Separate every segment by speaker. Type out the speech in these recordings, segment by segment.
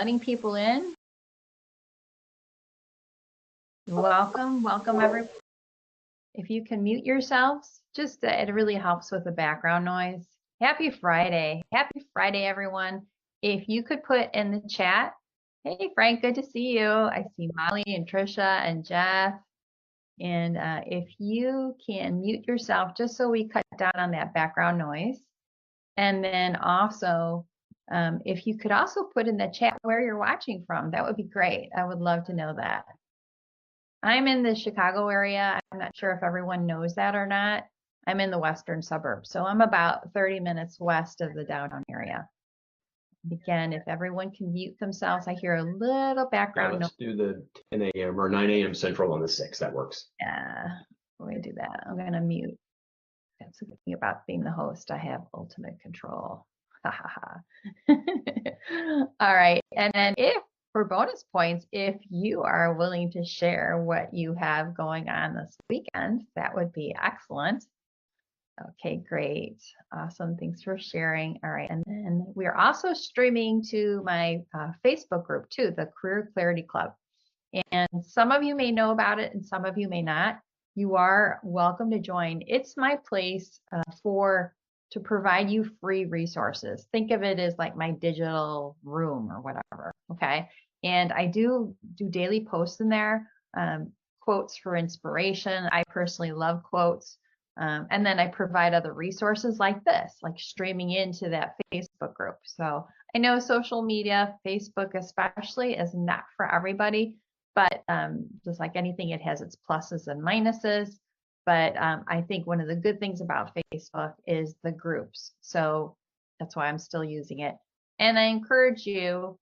Speaker 1: letting people in. Welcome everyone. If you can mute yourselves, just it really helps with the background noise. Happy Friday. Happy Friday, everyone. If you could put in the chat, hey Frank, good to see you. I see Molly and Trisha and Jeff. And if you can mute yourself, just so we cut down on that background noise. And then also, if you could also put in the chat where you're watching from, that would be great. I would love to know that. I'm in the Chicago area. I'm not sure if everyone knows that or not. I'm in the western suburbs, so I'm about 30 minutes west of the downtown area. Again, if everyone can mute themselves, I hear a little background noise.
Speaker 2: Let's do the 10 a.m. or 9 a.m. Central on the 6th. That works.
Speaker 1: Yeah, we're going to do that. I'm going to mute. That's the thing about being the host. I have ultimate control. Ha ha ha. All right. And then for bonus points, if you are willing to share what you have going on this weekend, that would be excellent. Okay, great. Awesome. Thanks for sharing. All right. And then we are also streaming to my Facebook group too, the Career Clarity Club. And some of you may know about it and some of you may not. You are welcome to join. It's my place to provide you free resources. Think of it as like my digital room or whatever, okay? And I do daily posts in there, quotes for inspiration. I personally love quotes. And then I provide other resources like this, like streaming into that Facebook group. So I know social media, Facebook especially, is not for everybody, but just like anything, it has its pluses and minuses. But I think one of the good things about Facebook is the groups. So that's why I'm still using it. And I encourage you,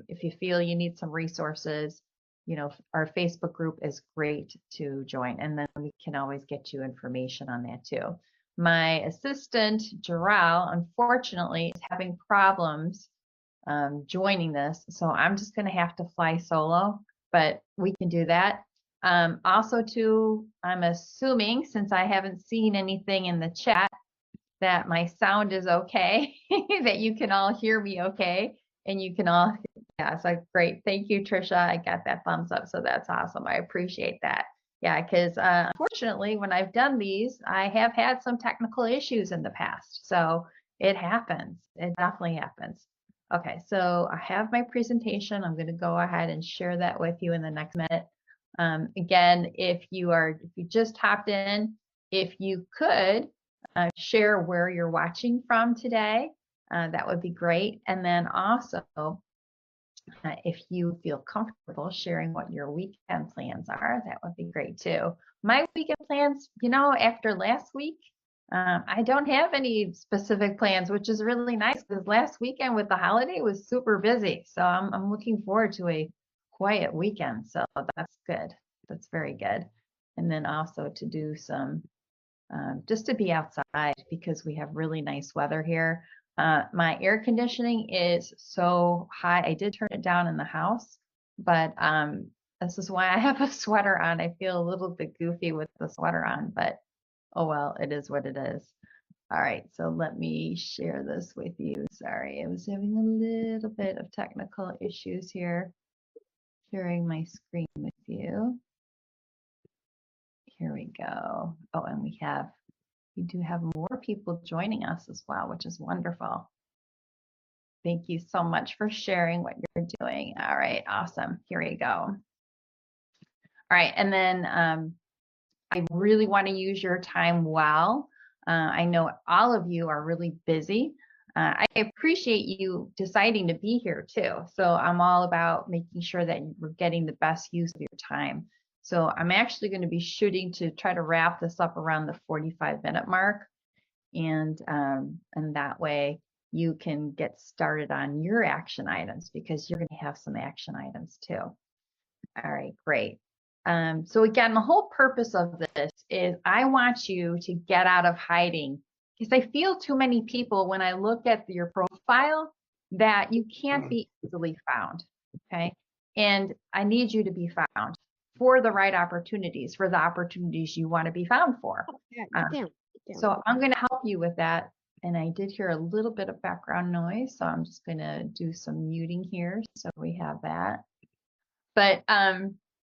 Speaker 1: if you feel you need some resources, you know, our Facebook group is great to join. And then we can always get you information on that too. My assistant, Jarrell, unfortunately is having problems joining this. So I'm just going to have to fly solo, but we can do that. Also too, I'm assuming, since I haven't seen anything in the chat, that my sound is okay, that you can all hear me okay, and you can all, yeah, so great. Thank you, Trisha. I got that thumbs up, so that's awesome. I appreciate that. Yeah, because unfortunately, when I've done these, I have had some technical issues in the past. So it happens. It definitely happens. Okay, so I have my presentation. I'm going to go ahead and share that with you in the next minute. Again, if you just hopped in, if you could share where you're watching from today, that would be great. And then also, if you feel comfortable sharing what your weekend plans are, that would be great too. My weekend plans, you know, after last week, I don't have any specific plans, which is really nice because last weekend with the holiday was super busy. So I'm looking forward to a quiet weekend. So that's good. That's very good. And then also to do some, just to be outside because we have really nice weather here. My air conditioning is so high. I did turn it down in the house, but this is why I have a sweater on. I feel a little bit goofy with the sweater on, but oh well, it is what it is. All right, so let me share this with you. Sorry, I was having a little bit of technical issues here. Sharing my screen with you. Here we go. Oh, and we do have more people joining us as well, which is wonderful. Thank you so much for sharing what you're doing. All right, awesome. Here we go. All right, and then I really want to use your time well. I know all of you are really busy. I appreciate you deciding to be here too. So I'm all about making sure that we're getting the best use of your time. So I'm actually going to be shooting to try to wrap this up around the 45-minute mark. And that way you can get started on your action items because you're going to have some action items too. All right, great. So again, the whole purpose of this is I want you to get out of hiding because I feel too many people when I look at your profile that you can't be easily found, okay? And I need you to be found for the right opportunities, for the opportunities you want to be found for. So I'm going to help you with that And I did hear a little bit of background noise, so I'm just going to do some muting here so we have that. But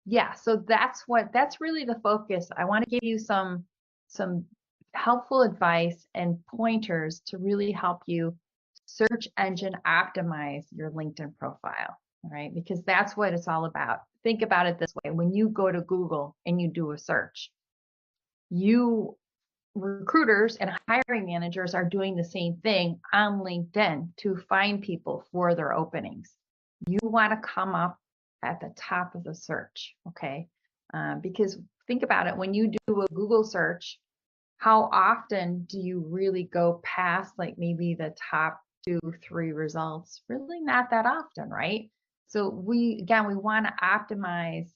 Speaker 1: yeah, so that's really the focus. I want to give you some helpful advice and pointers to really help you search engine optimize your LinkedIn profile, all right? Because that's what it's all about. Think about it this way. When you go to Google and you do a search, recruiters and hiring managers are doing the same thing on LinkedIn to find people for their openings. You want to come up at the top of the search, okay? Because think about it, when you do a Google search, how often do you really go past like maybe the top 2-3 results? Really not that often, right? So we want to optimize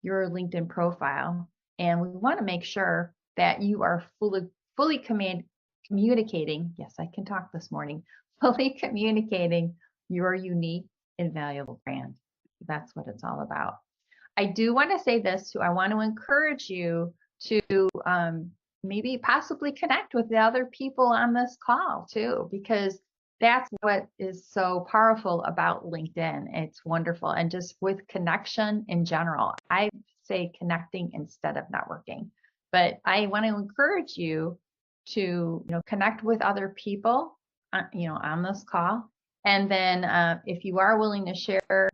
Speaker 1: your LinkedIn profile, and we want to make sure that you are fully communicating. Yes, I can talk this morning. Fully communicating your unique and valuable brand. That's what it's all about. I do want to say this too. I want to encourage you to maybe possibly connect with the other people on this call too, because that's what is so powerful about LinkedIn. It's wonderful. And just with connection in general, I say connecting instead of networking. But I want to encourage you to connect with other people on this call. And then if you are willing to share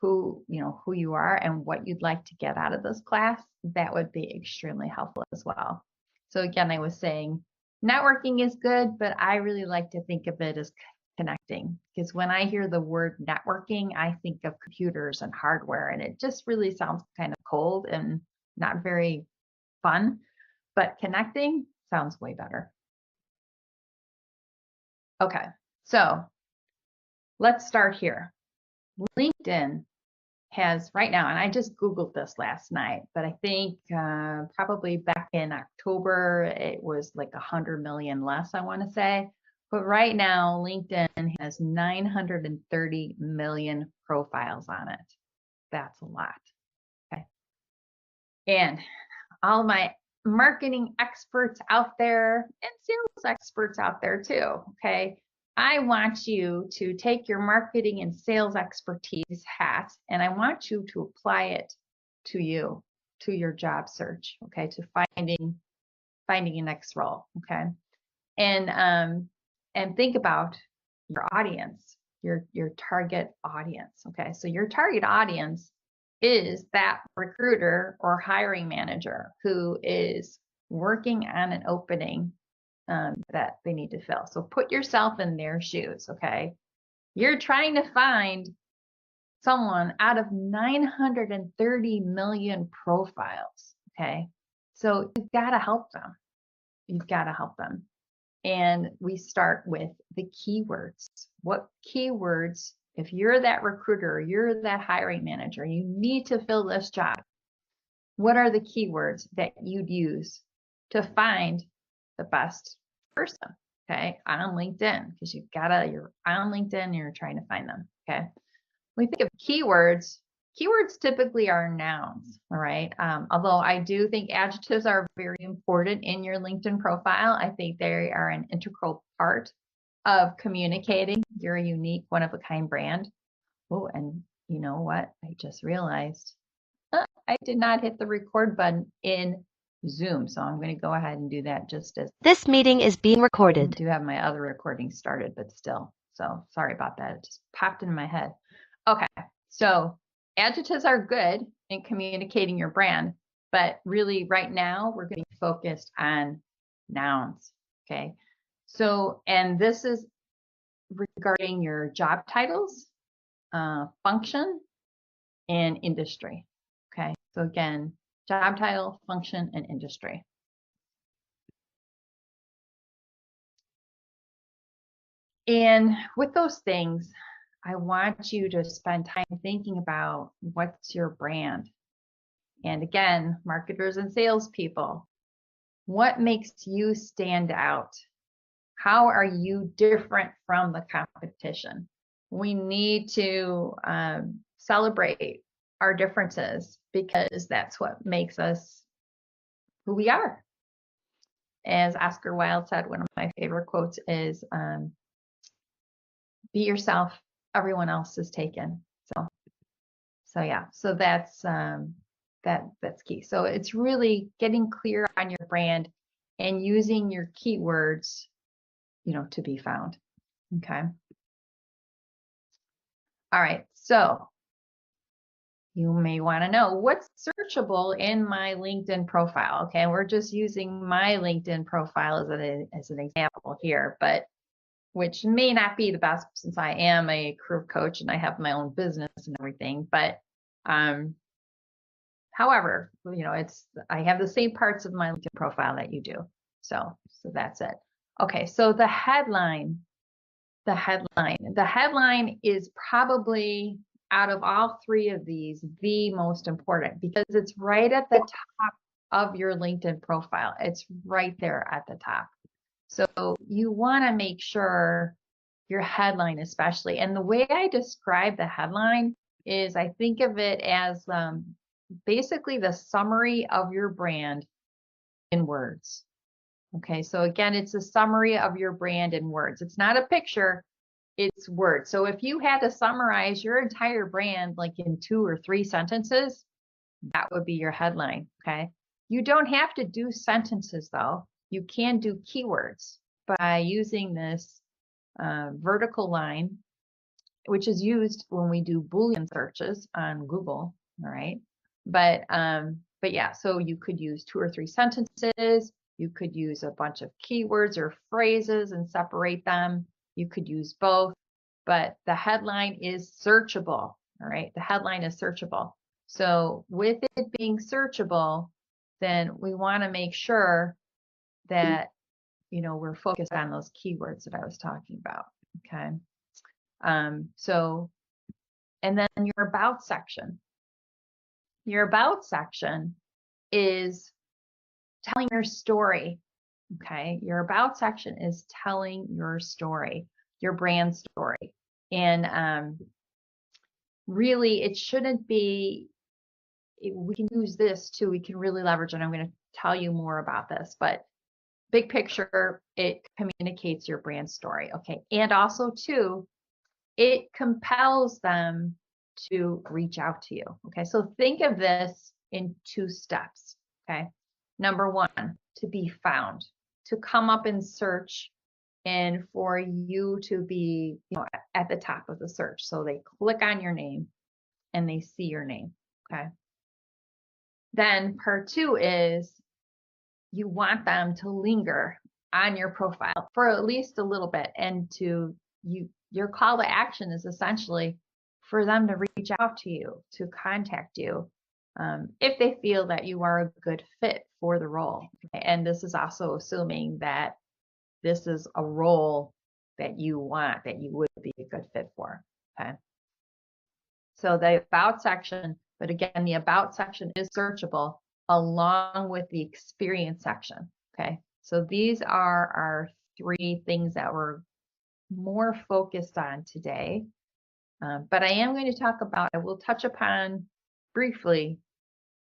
Speaker 1: who you are and what you'd like to get out of this class, that would be extremely helpful as well. So again, I was saying networking is good, but I really like to think of it as connecting, because when I hear the word networking, I think of computers and hardware, and it just really sounds kind of cold and not very fun, but connecting sounds way better. Okay, so let's start here. LinkedIn has right now, and I just Googled this last night, but I think probably back in October, it was like 100 million less, I want to say. But right now, LinkedIn has 930 million profiles on it. That's a lot. Okay. And all my marketing experts out there and sales experts out there too, okay? I want you to take your marketing and sales expertise hat, and I want you to apply it to your job search, okay, to finding your next role, okay? And think about your audience, your target audience, okay? So your target audience is that recruiter or hiring manager who is working on an opening that they need to fill. So put yourself in their shoes, okay? You're trying to find someone out of 930 million profiles, okay? So you've got to help them. You've got to help them. And we start with the keywords. What keywords, if you're that recruiter, you're that hiring manager, you need to fill this job, what are the keywords that you'd use to find the best person, okay, on LinkedIn? Because you're on LinkedIn and you're trying to find them, okay? When we think of keywords typically are nouns, all right? Although I do think adjectives are very important in your LinkedIn profile. I think they are an integral part of communicating your unique, one-of-a-kind brand. Oh, and you know what? I just realized I did not hit the record button in Zoom, so I'm going to go ahead and do that just as
Speaker 3: this meeting is being recorded.
Speaker 1: I do have my other recording started, but still. So sorry about that. It just popped in my head. Okay, so adjectives are good in communicating your brand, but really right now we're going to be focused on nouns, okay? So, and this is regarding your job titles, function, and industry, okay? So again, job title, function, and industry. And with those things, I want you to spend time thinking about what's your brand. And again, marketers and salespeople, what makes you stand out? How are you different from the competition? We need to celebrate our differences, because that's what makes us who we are. as Oscar Wilde said, one of my favorite quotes is, be yourself, everyone else is taken. So yeah, so that's key. So it's really getting clear on your brand and using your keywords, to be found. Okay. All right. So you may want to know what's searchable in my LinkedIn profile. Okay. We're just using my LinkedIn profile as an example here, but which may not be the best since I am a career coach and I have my own business and everything. But however, I have the same parts of my LinkedIn profile that you do. So that's it. Okay, so the headline is probably, out of all three of these, the most important, because it's right at the top of your LinkedIn profile. It's right there at the top. So you want to make sure your headline, especially, and the way I describe the headline is I think of it as basically the summary of your brand in words. Okay, so again, it's a summary of your brand in words. It's not a picture, it's words. So if you had to summarize your entire brand like in 2 or 3 sentences, that would be your headline. Okay, you don't have to do sentences though. You can do keywords by using this vertical line, which is used when we do Boolean searches on Google. All right, but yeah, so you could use 2 or 3 sentences. You could use a bunch of keywords or phrases and separate them. You could use both, but the headline is searchable. All right, the headline is searchable. So with it being searchable, then we want to make sure that we're focused on those keywords that I was talking about. Okay. So, and then your about section. Your about section is telling your story. Okay. Your about section is telling your story, your brand story. And really, it shouldn't be, we can use this too. We can really leverage, and I'm going to tell you more about this, but big picture, it communicates your brand story. Okay. And also too, it compels them to reach out to you. Okay. So think of this in 2 steps. Okay. Number 1, to be found, to come up in search and for you to be at the top of the search. So they click on your name and they see your name. Okay. Then part 2 is you want them to linger on your profile for at least a little bit, and your call to action is essentially for them to reach out to you, to contact you, if they feel that you are a good fit for the role. Okay? And this is also assuming that this is a role that you want, that you would be a good fit for. Okay. So the about section, but again, the about section is searchable along with the experience section. Okay. So these are our 3 things that we're more focused on today. But I am going to talk about, I will touch upon briefly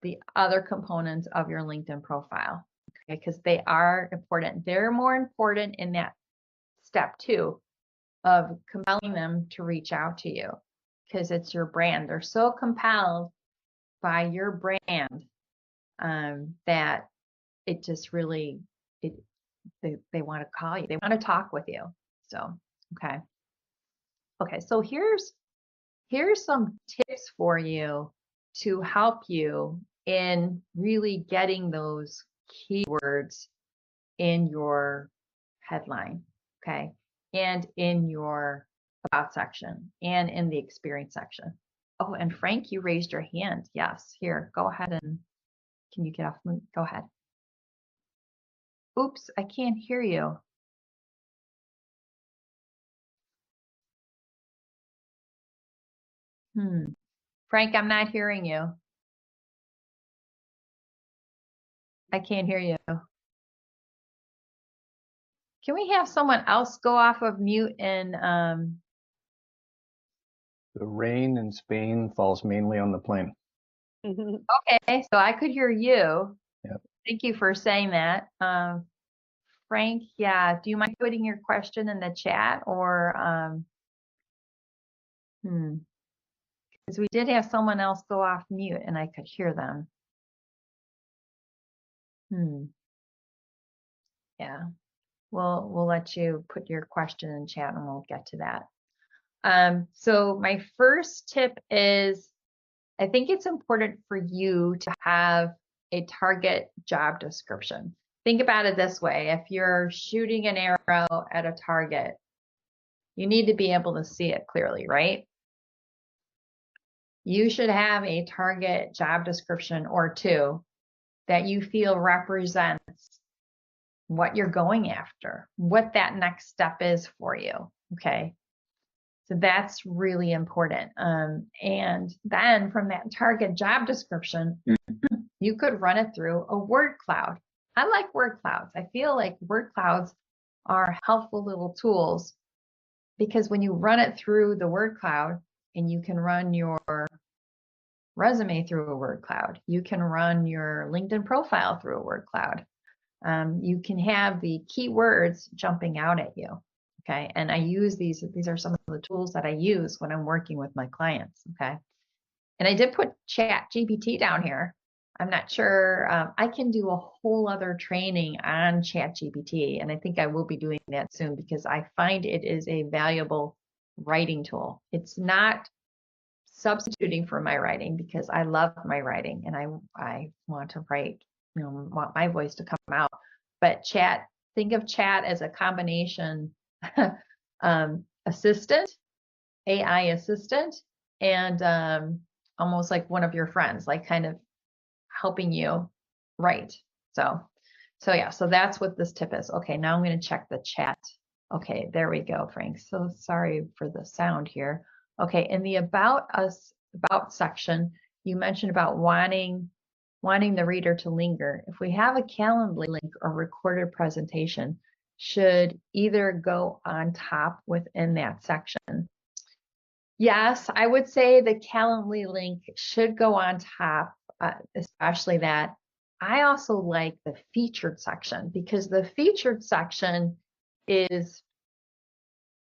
Speaker 1: the other components of your LinkedIn profile, okay, because they are important. They're more important in that step 2 of compelling them to reach out to you, because it's your brand. They're so compelled by your brand that it just really, they want to call you. They want to talk with you. So, okay. Okay, so here's some tips for you to help you in really getting those keywords in your headline, okay, and in your about section and in the experience section. Oh, and Frank, you raised your hand. Yes, here, go ahead and can you get off? Go ahead. Oops, I can't hear you. Frank, I'm not hearing you. I can't hear you. Can we have someone else go off of mute and
Speaker 4: The rain in Spain falls mainly on the plain.
Speaker 1: okay, so I could hear you.
Speaker 4: Yep.
Speaker 1: Thank you for saying that. Frank. Yeah. Do you mind putting your question in the chat or, because we did have someone else go off mute and I could hear them. Yeah. We'll let you put your question in chat and we'll get to that. So my first tip is, I think it's important for you to have a target job description. Think about it this way. If you're shooting an arrow at a target, you need to be able to see it clearly, right? You should have a target job description or two that you feel represents what you're going after, what that next step is for you, okay? So that's really important. And then from that target job description, you could run it through a word cloud. I like word clouds. I feel like word clouds are helpful little tools because when you run it through the word cloud and you can run your resume through a word cloud, you can run your LinkedIn profile through a word cloud. You can have the keywords jumping out at you. Okay. And I use these are some of the tools that I use when I'm working with my clients. Okay. And I did put Chat GPT down here. I'm not sure. I can do a whole other training on Chat GPT, and I think I will be doing that soon because I find it is a valuable writing tool. It's not substituting for my writing because I love my writing and I want to write, want my voice to come out. But Chat, think of Chat as a combination assistant, AI assistant, and almost like one of your friends, like kind of helping you write. So yeah, so that's what this tip is. Okay, now I'm going to check the chat. Okay, there we go, Frank. So sorry for the sound here. Okay, in the about section, you mentioned about wanting the reader to linger. If we have a Calendly link or recorded presentation, should either go on top within that section. Yes, I would say the Calendly link should go on top, especially that. I also like the featured section because the featured section is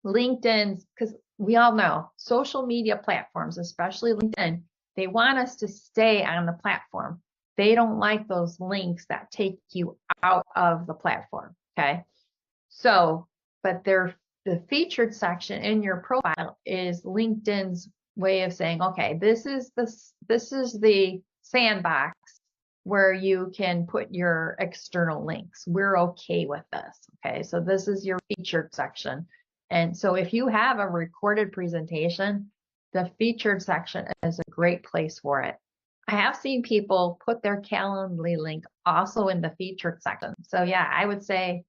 Speaker 1: LinkedIn's, because we all know social media platforms, especially LinkedIn, they want us to stay on the platform. They don't like those links that take you out of the platform. Okay. So, but the featured section in your profile is LinkedIn's way of saying, okay, this is the sandbox where you can put your external links. We're okay with this. Okay. So this is your featured section. And so if you have a recorded presentation, the featured section is a great place for it. I have seen people put their Calendly link also in the featured section. So yeah, I would say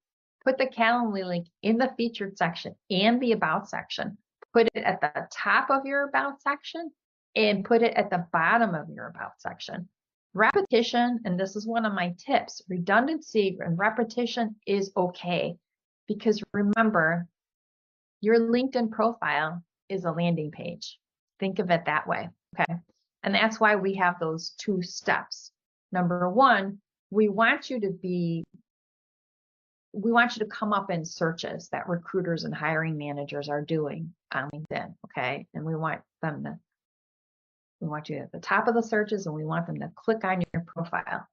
Speaker 1: put the Calendly link in the featured section and the about section. Put it at the top of your about section and put it at the bottom of your about section. Repetition, and this is one of my tips, redundancy and repetition is okay because remember, your LinkedIn profile is a landing page. Think of it that way, okay? And that's why we have those two steps. Number one, we want you to come up in searches that recruiters and hiring managers are doing on LinkedIn, okay? And we want you at the top of the searches and we want them to click on your profile.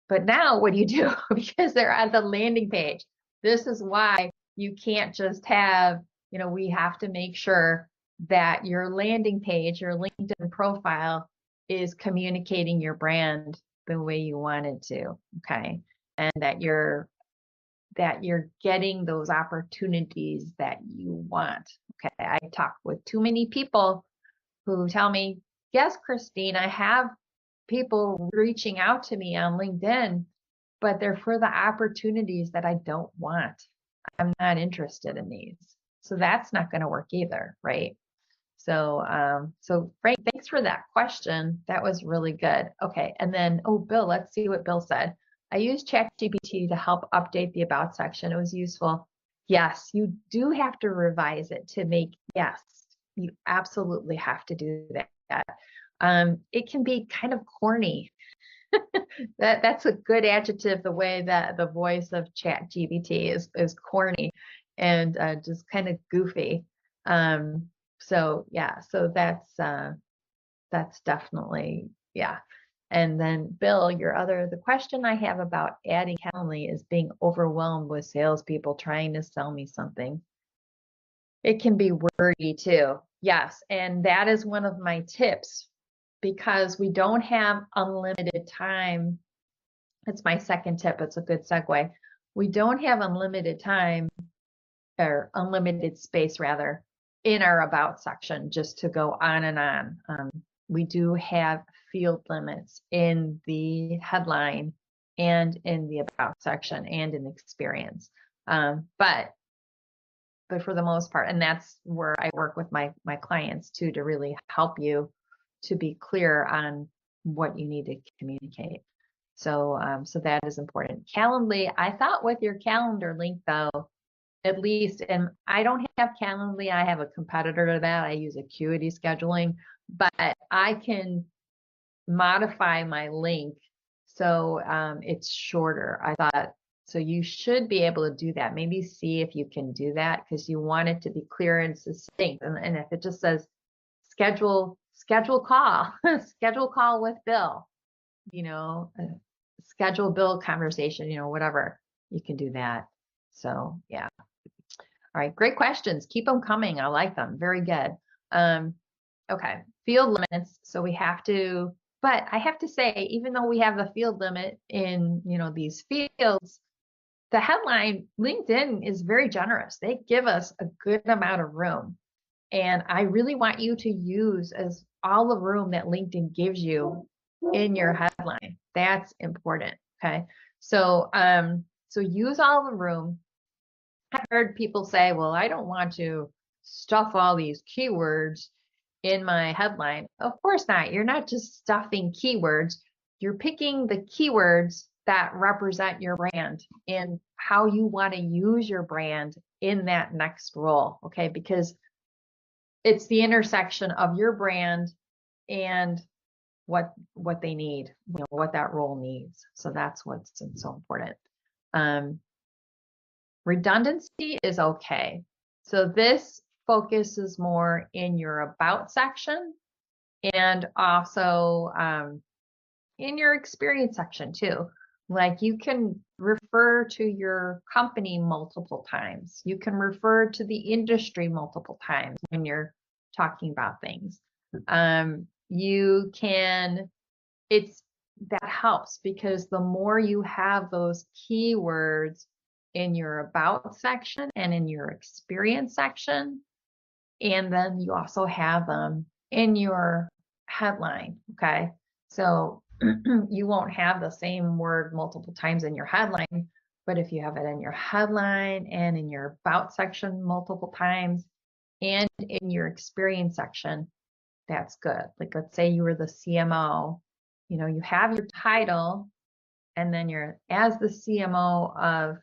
Speaker 1: But now what do you do? Because they're at the landing page. This is why you can't just have, we have to make sure that your landing page, your LinkedIn profile is communicating your brand the way you want it to, okay? And that you're getting those opportunities that you want, okay? I talk with too many people who tell me, yes, Christine, I have people reaching out to me on LinkedIn, but they're for the opportunities that I don't want. I'm not interested in these. So that's not going to work either, right? So, Frank, thanks for that question. That was really good. Okay. And then, Bill, let's see what Bill said. I used ChatGPT to help update the about section. It was useful. Yes, you do have to revise it to make, yes, you absolutely have to do that. It can be kind of corny That's a good adjective, the way that the voice of ChatGPT is corny and just kind of goofy. So yeah, so that's definitely, yeah. And then Bill, the question I have about adding Calendly is being overwhelmed with salespeople trying to sell me something. It can be wordy too. Yes, and that is one of my tips because we don't have unlimited time. It's my second tip. It's a good segue. We don't have unlimited time or unlimited space rather in our about section just to go on and on. We do have field limits in the headline and in the about section and in experience. But for the most part, and that's where I work with my clients too, to really help you to be clear on what you need to communicate. So so that is important. Calendly, I thought with your calendar link though, at least, and I don't have Calendly, I have a competitor to that. I use Acuity Scheduling, but I can modify my link so it's shorter. I thought, so you should be able to do that. Maybe see if you can do that because you want it to be clear and succinct. And if it just says schedule call, schedule call with Bill, you know, schedule Bill conversation, you know, whatever, you can do that. So yeah. All right, great questions. Keep them coming. I like them. Very good. Okay, field limits. So we have to, but I have to say, even though we have the field limit in, you know, these fields, the headline, LinkedIn is very generous. They give us a good amount of room. And I really want you to use as all the room that LinkedIn gives you in your headline. That's important. Okay. So, so use all the room. I've heard people say, well, I don't want to stuff all these keywords in my headline. Of course not. You're not just stuffing keywords. You're picking the keywords that represent your brand and how you want to use your brand in that next role. Okay. Because it's the intersection of your brand and what they need, you know, what that role needs. So that's what's so important. Redundancy is okay. So this focuses more in your about section and also in your experience section too. Like you can refer to your company multiple times. You can refer to the industry multiple times when you're talking about things. You can, that helps because the more you have those keywords in your about section and in your experience section, and then you also have them in your headline, okay? So you won't have the same word multiple times in your headline, but if you have it in your headline and in your about section multiple times and in your experience section, that's good. Like let's say you were the CMO, you know, you have your title and then you're as the CMO of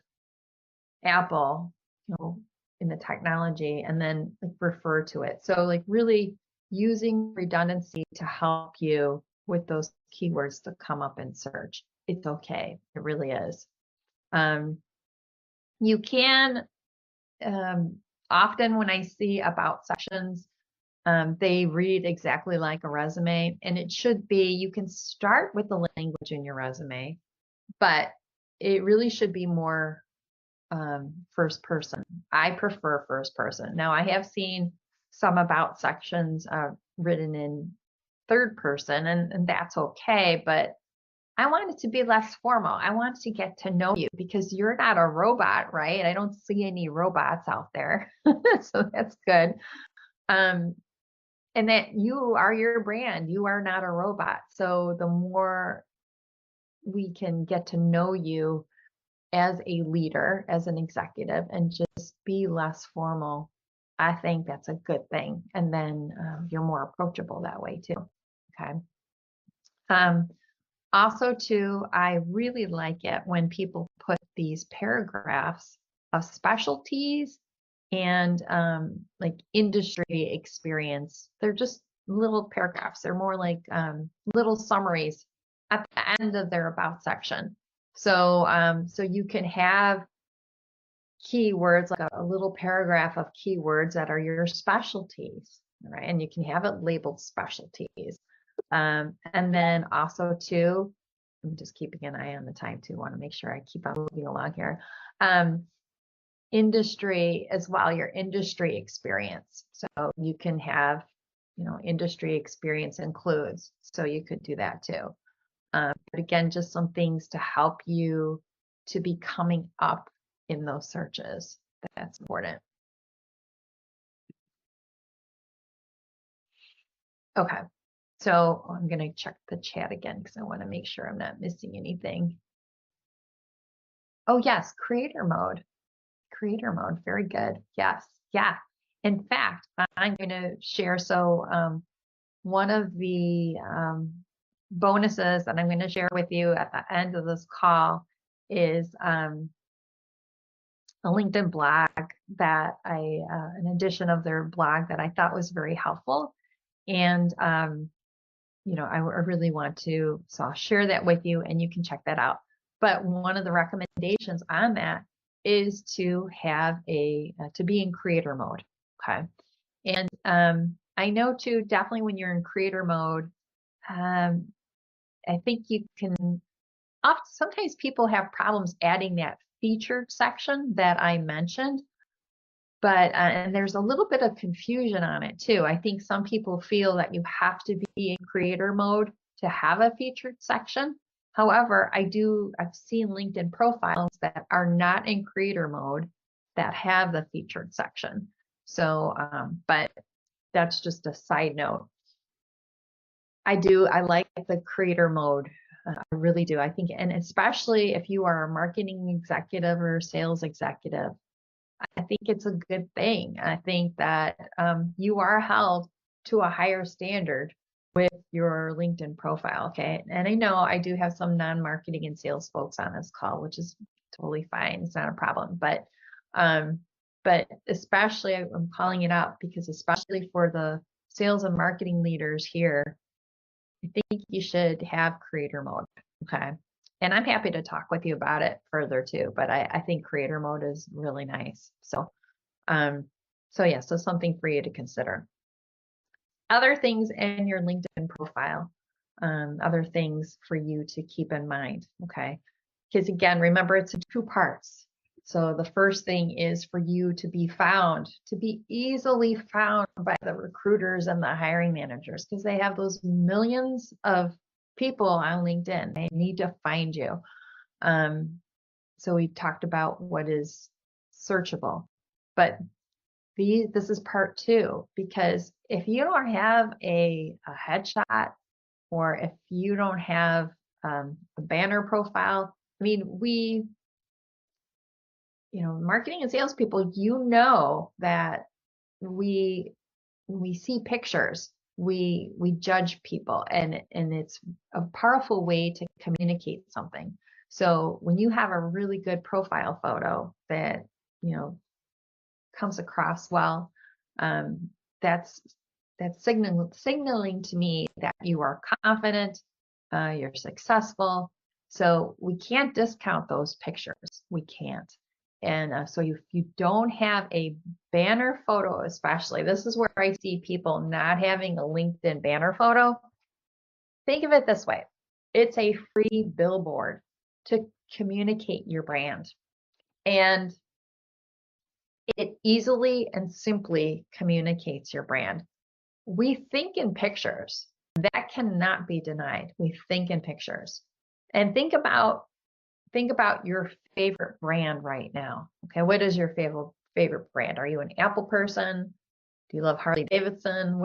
Speaker 1: Apple, you know, in the technology, and then like refer to it. So like really using redundancy to help you with those keywords to come up in search. It's okay. It really is. You can often when I see about sections, they read exactly like a resume, and it should be, you can start with the language in your resume, but it really should be more first person. I prefer first person. Now I have seen some about sections written in third person, and that's okay, but I want it to be less formal. I want to get to know you because you're not a robot, right? I don't see any robots out there. So that's good. And that you are your brand. You are not a robot. So the more we can get to know you as a leader, as an executive, and just be less formal, I think that's a good thing. And then you're more approachable that way too. Okay. Also too, I really like it when people put these paragraphs of specialties and like industry experience. They're just little paragraphs. They're more like little summaries at the end of their about section. So, so you can have keywords, like a little paragraph of keywords that are your specialties, right? And you can have it labeled specialties. And then also too, I'm just keeping an eye on the time too, want to make sure I keep on moving along here. Industry as well, your industry experience. So you can have, industry experience includes, so you could do that too. But again, just some things to help you to be coming up in those searches. That's important. Okay, so I'm going to check the chat again because I want to make sure I'm not missing anything. Oh, yes, creator mode. Creator mode, very good. Yes, yeah. In fact, I'm going to share. So one of the bonuses that I'm going to share with you at the end of this call is a LinkedIn blog that an edition of their blog that I thought was very helpful. And, I really want to, so I'll share that with you and you can check that out. But one of the recommendations on that is to have to be in creator mode. Okay. And I know too, definitely when you're in creator mode, I think you can, sometimes people have problems adding that featured section that I mentioned, but, and there's a little bit of confusion on it too. I think some people feel that you have to be in creator mode to have a featured section. However, I've seen LinkedIn profiles that are not in creator mode that have the featured section. So, but that's just a side note. I like the creator mode. I really do. I think, and especially if you are a marketing executive or sales executive, I think it's a good thing. I think that you are held to a higher standard with your LinkedIn profile. Okay. And I know I do have some non-marketing and sales folks on this call, which is totally fine. It's not a problem. But especially I'm calling it out because especially for the sales and marketing leaders here, I think you should have creator mode. Okay. And I'm happy to talk with you about it further too, but I think creator mode is really nice. So, yeah, so something for you to consider. Other things in your LinkedIn profile, other things for you to keep in mind. Okay. Because again, remember it's in two parts. So the first thing is for you to be found, to be easily found by the recruiters and the hiring managers, because they have those millions of people on LinkedIn. They need to find you. So we talked about what is searchable, but this is part two, because if you don't have a headshot or if you don't have a banner profile, I mean, marketing and salespeople, that we see pictures, we judge people, and it's a powerful way to communicate something. So when you have a really good profile photo that comes across well, that's signaling to me that you are confident, you're successful. So we can't discount those pictures. We can't. And so if you don't have a banner photo, especially, this is where I see people not having a LinkedIn banner photo. Think of it this way. It's a free billboard to communicate your brand. And it easily and simply communicates your brand. We think in pictures. That cannot be denied. We think in pictures. And think about your favorite brand right now. Okay, what is your favorite brand? Are you an Apple person? Do you love Harley Davidson?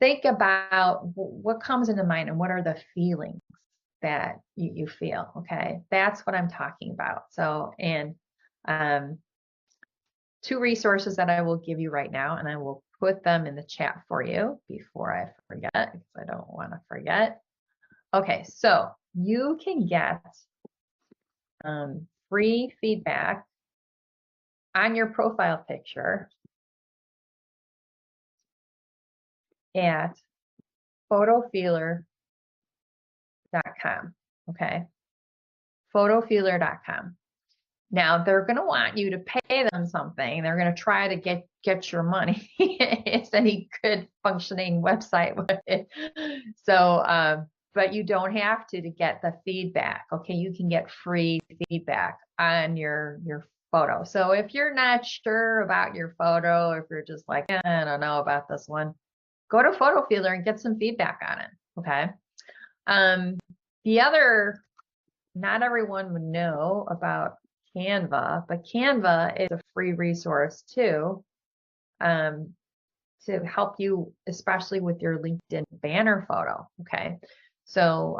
Speaker 1: Think about what comes into mind and what are the feelings that you feel. Okay, that's what I'm talking about. So, and two resources that I will give you right now, and I will put them in the chat for you before I forget, because I don't want to forget. Okay, so you can get free feedback on your profile picture at photofeeler.com. Okay, photofeeler.com. Now they're going to want you to pay them something. They're going to try to get your money. It's any good functioning website with it. So, but you don't have to get the feedback. Okay, you can get free feedback on your photo. So if you're not sure about your photo, if you're just like, I don't know about this one, go to Photo Feeler and get some feedback on it. Okay. The other, not everyone would know about Canva, but Canva is a free resource too, to help you, especially with your LinkedIn banner photo. Okay. So,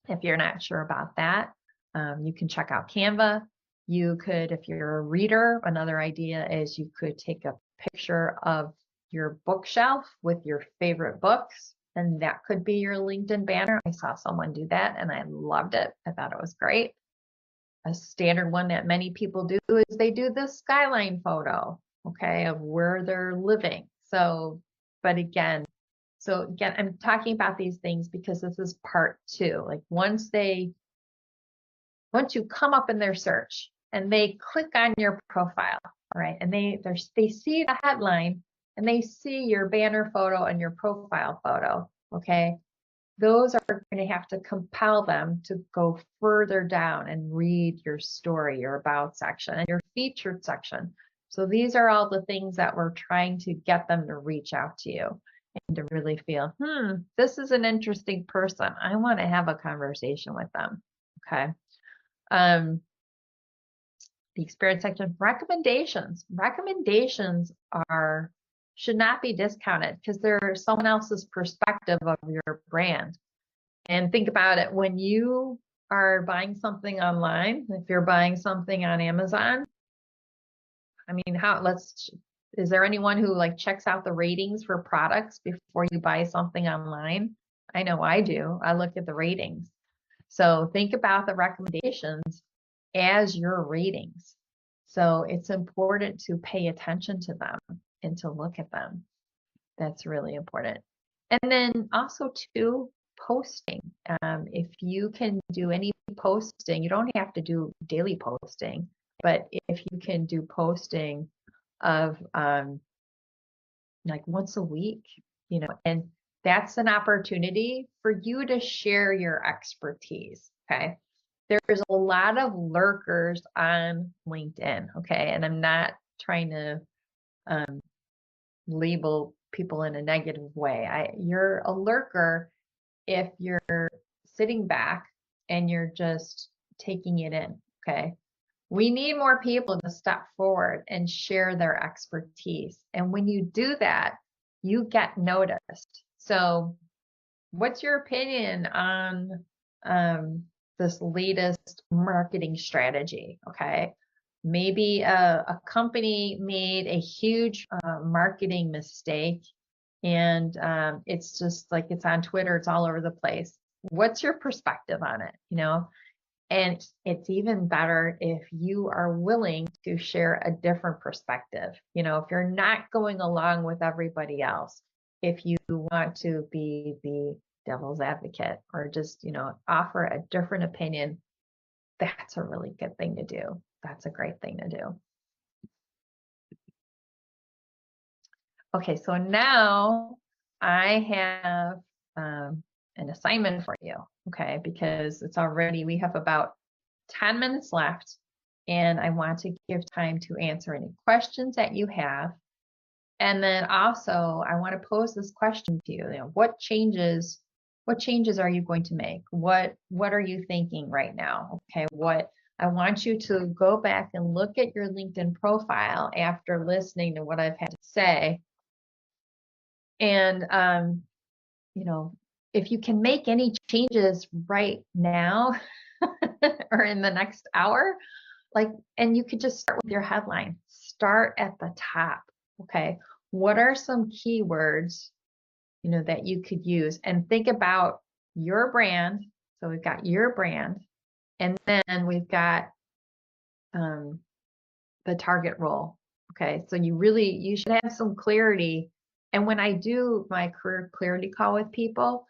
Speaker 1: if you're not sure about that, you can check out Canva. You could, if you're a reader, another idea is you could take a picture of your bookshelf with your favorite books, and that could be your LinkedIn banner. I saw someone do that and I loved it. I thought it was great. A standard one that many people do is they do the skyline photo, okay, of where they're living. So, but again, I'm talking about these things because this is part two. Like once you come up in their search and they click on your profile, all right, and they see the headline and they see your banner photo and your profile photo, okay, those are going to have to compel them to go further down and read your story, your about section, and your featured section. So these are all the things that we're trying to get them to reach out to you and to really feel, this is an interesting person. I want to have a conversation with them. Okay. The experience section, recommendations. Recommendations should not be discounted because they're someone else's perspective of your brand. And think about it, when you are buying something online, if you're buying something on Amazon, I mean, is there anyone who like checks out the ratings for products before you buy something online? I know I do. I look at the ratings. So think about the recommendations as your ratings. So it's important to pay attention to them and to look at them. That's really important. And then also too, posting. If you can do any posting, you don't have to do daily posting, but if you can do posting of like once a week, and that's an opportunity for you to share your expertise. Okay. There's a lot of lurkers on LinkedIn. Okay. And I'm not trying to label people in a negative way. You're a lurker if you're sitting back and you're just taking it in. Okay. We need more people to step forward and share their expertise. And when you do that, you get noticed. So what's your opinion on this latest marketing strategy? Okay. Maybe a company made a huge marketing mistake and it's just like it's on Twitter, it's all over the place. What's your perspective on it? And it's even better if you are willing to share a different perspective. If you're not going along with everybody else, if you want to be the devil's advocate or just, offer a different opinion, that's a really good thing to do. That's a great thing to do. Okay, so now I have an assignment for you, okay, because we have about 10 minutes left, and I want to give time to answer any questions that you have. And then also, I want to pose this question to you. What changes are you going to make? What are you thinking right now? Okay, I want you to go back and look at your LinkedIn profile after listening to what I've had to say. And if you can make any changes right now or in the next hour, and you could just start with your headline. Start at the top. Okay. What are some keywords, that you could use, and think about your brand. So we've got your brand, and then we've got the target role. Okay. So you should have some clarity. And when I do my career clarity call with people,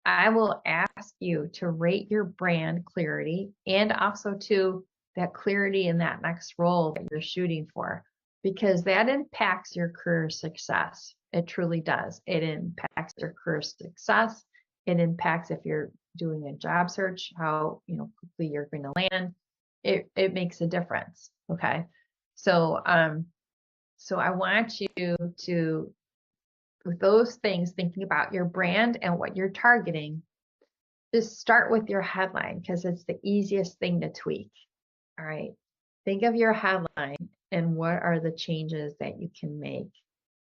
Speaker 1: I will ask you to rate your brand clarity and also to that clarity in that next role that you're shooting for, because that impacts your career success. It truly does. It impacts your career success. It impacts if you're doing a job search, how quickly you're going to land. It makes a difference. Okay. So so I want you to, with those things, thinking about your brand and what you're targeting, just start with your headline because it's the easiest thing to tweak. All right. Think of your headline and what are the changes that you can make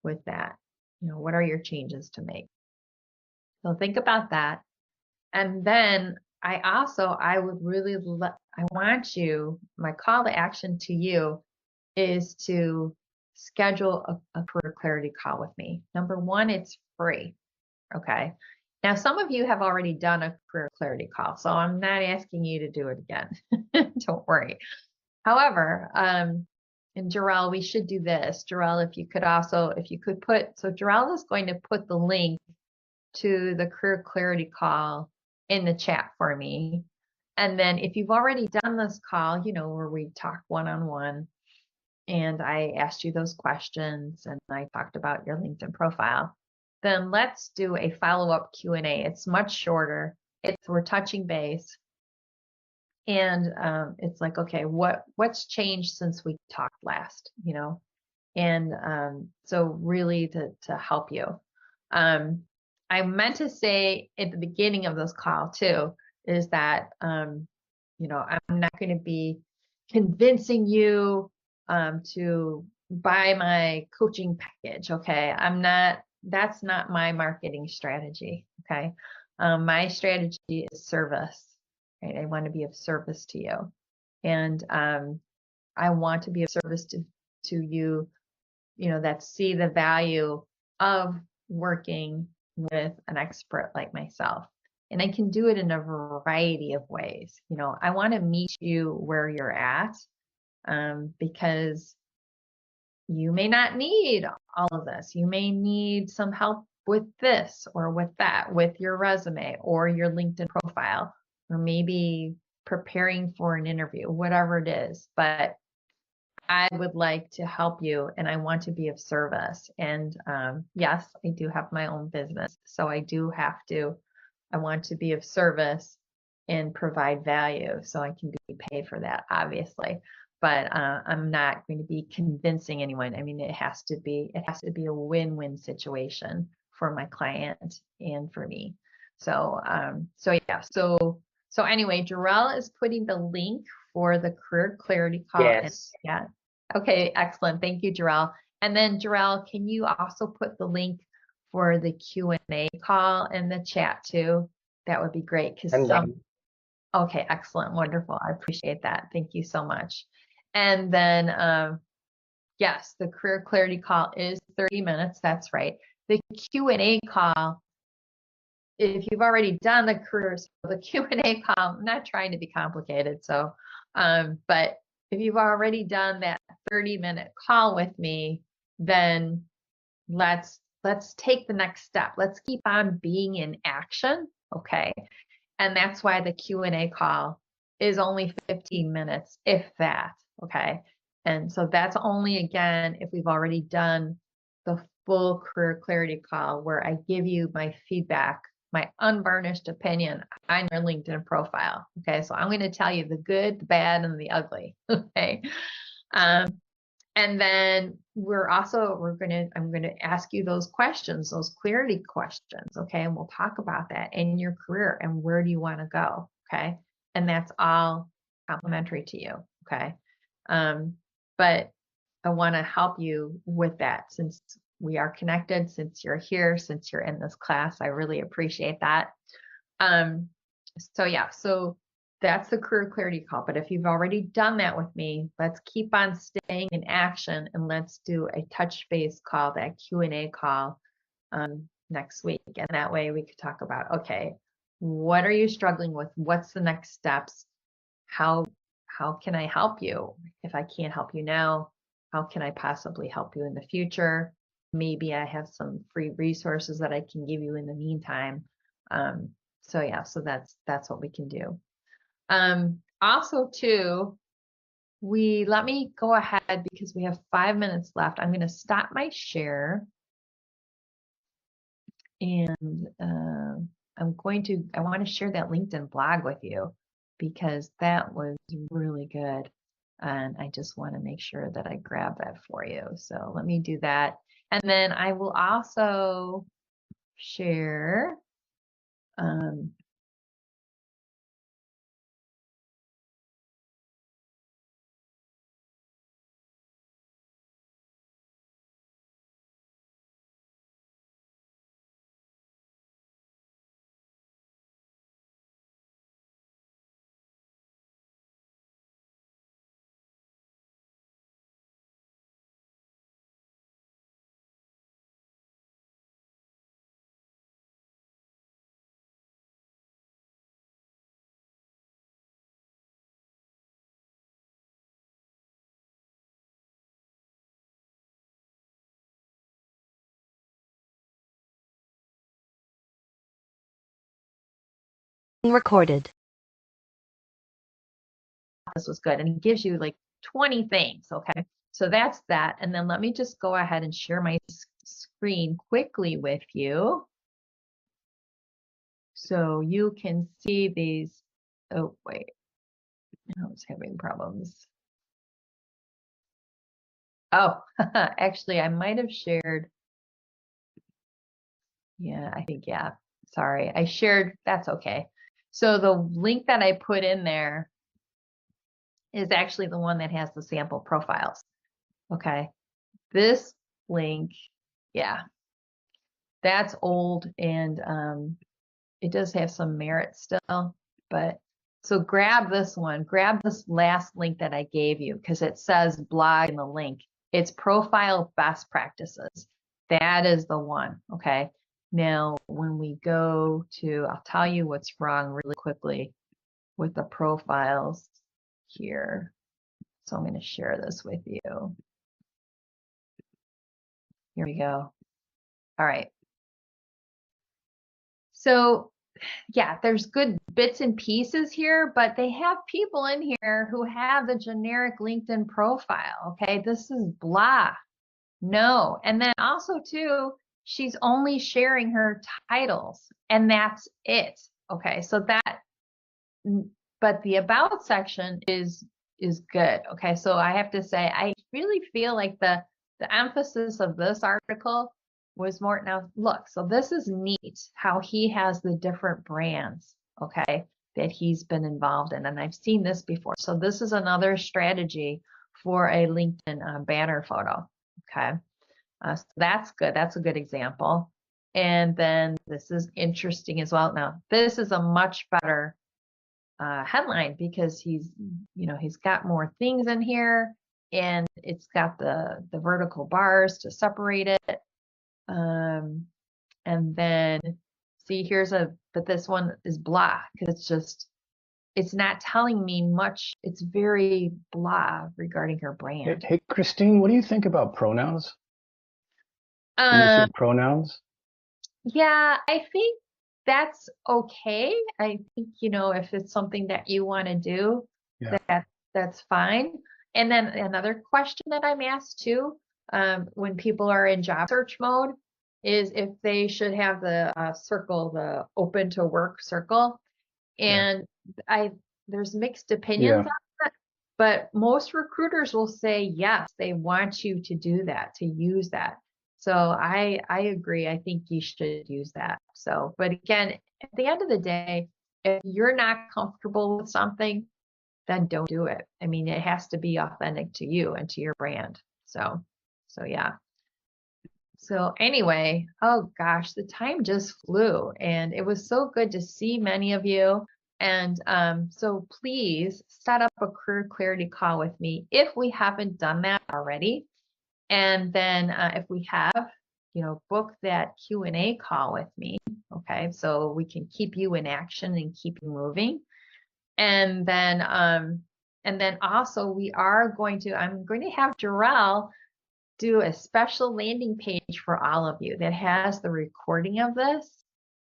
Speaker 1: with that? What are your changes to make? So think about that. And then I would really, I want you, my call to action to you is to schedule a career clarity call with me. Number one, it's free. Okay. Now, some of you have already done a career clarity call, so I'm not asking you to do it again. Don't worry. However, and Jarrell, we should do this. Jarrell, if you could put, so Jarrell is going to put the link to the career clarity call in the chat for me. And then if you've already done this call, where we talk one-on-one and I asked you those questions and I talked about your LinkedIn profile, then let's do a follow-up Q&A. It's much shorter. We're touching base. And it's like, okay, what's changed since we talked last, And so really to help you. I meant to say at the beginning of this call too, is that, I'm not going to be convincing you to buy my coaching package. Okay. That's not my marketing strategy. Okay. My strategy is service. Right? I want to be of service to you. And I want to be of service to you, that see the value of working with an expert like myself. And I can do it in a variety of ways. I want to meet you where you're at because you may not need all of this. You may need some help with this or with that, with your resume or your LinkedIn profile, or maybe preparing for an interview, whatever it is. But I would like to help you and I want to be of service. And yes, I do have my own business. So I want to be of service and provide value so I can be paid for that, obviously. But I'm not going to be convincing anyone. I mean, it has to be a win-win situation for my client and for me. So anyway, Jarrell is putting the link for the career clarity call.
Speaker 2: Yes.
Speaker 1: Yeah. Okay, excellent. Thank you, Jarrell. And then Jarrell, can you also put the link for the Q&A call in the chat too? That would be great because okay, excellent, wonderful. I appreciate that. Thank you so much. And then yes, the career clarity call is 30 minutes. That's right. The Q&A call, if you've already done the Q&A call, I'm not trying to be complicated. So, but if you've already done that 30-minute call with me, then let's take the next step. Let's keep on being in action. Okay. And that's why the Q&A call is only 15 minutes, if that. Okay. And so that's only, again, if we've already done the full career clarity call where I give you my feedback, my unvarnished opinion on your LinkedIn profile. Okay. So I'm going to tell you the good, the bad, and the ugly. Okay. And then I'm going to ask you those questions, those clarity questions. Okay. And we'll talk about that in your career and where do you want to go? Okay. And that's all complimentary to you. Okay. But I want to help you with that since we are connected, since you're here, since you're in this class. I really appreciate that. So that's the career clarity call. But if you've already done that with me, let's keep on staying in action and let's do a touch base call, that Q&A call next week. And that way we could talk about, okay, what are you struggling with? What's the next steps? How can I help you? If I can't help you now, how can I possibly help you in the future? Maybe I have some free resources that I can give you in the meantime. So yeah, so that's what we can do. Also too, let me go ahead because we have 5 minutes left. I'm going to stop my share, and I want to share that LinkedIn blog with you because that was really good. And I just want to make sure that I grab that for you. So let me do that. And then I will also share,
Speaker 3: Being recorded.
Speaker 1: this was good. And it gives you like 20 things. Okay. So that's that. And then let me just go ahead and share my screen quickly with you. So you can see these. Oh, wait. I was having problems. Oh, actually, I might have shared. Yeah, I think, yeah. Sorry, I shared. That's okay. So the link that I put in there is actually the one that has the sample profiles. Okay. This link, yeah, that's old, and it does have some merit still, but so grab this one, grab this last link that I gave you because it says blog in the link. It's profile best practices. That is the one. Okay. Now, when we go to, I'll tell you what's wrong really quickly with the profiles here. So I'm going to share this with you. Here we go. All right. So yeah, there's good bits and pieces here, but they have people in here who have the generic LinkedIn profile. Okay, this is blah. No. And then also too, she's only sharing her titles and that's it. Okay, so that, but the about section is good. Okay, so I have to say, I really feel like the emphasis of this article was more. Now look, so this is neat how he has the different brands, okay, that he's been involved in, and I've seen this before. So this is another strategy for a LinkedIn banner photo. Okay, so that's good. That's a good example. And then this is interesting as well. Now this is a much better headline because he's got more things in here, and it's got the vertical bars to separate it. And then see, but this one is blah because it's not telling me much. It's very blah regarding her brand.
Speaker 4: Hey, Christine, what do you think about pronouns? The use of pronouns?
Speaker 1: Yeah, I think that's okay. I think, if it's something that you want to do,
Speaker 4: Yeah.
Speaker 1: that's fine. And then another question that I'm asked too, when people are in job search mode, is if they should have the circle, the open to work circle. And there's mixed opinions on that, but most recruiters will say yes, they want you to do that, to use that. So I agree. I think you should use that. So, but again, at the end of the day, if you're not comfortable with something, then don't do it. I mean, it has to be authentic to you and to your brand. So yeah. So anyway, oh gosh, the time just flew, and it was so good to see many of you. And so please set up a career clarity call with me if we haven't done that already. And then if we have, book that Q&A call with me. Okay, so we can keep you in action and keep you moving. And then also I'm going to have Jarrell do a special landing page for all of you that has the recording of this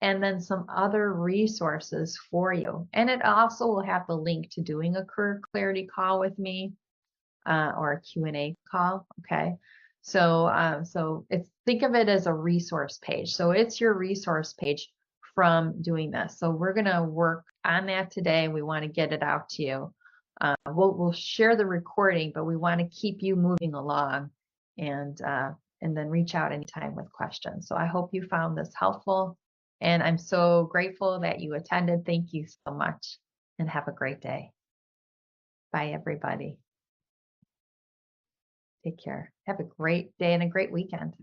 Speaker 1: and then some other resources for you. And it also will have the link to doing a career clarity call with me, or a Q&A call. Okay. So think of it as a resource page. So it's your resource page from doing this. So we're going to work on that today. We want to get it out to you. We'll share the recording, but we want to keep you moving along, and then reach out anytime with questions. So I hope you found this helpful, and I'm so grateful that you attended. Thank you so much, and have a great day. Bye, everybody. Take care. Have a great day and a great weekend.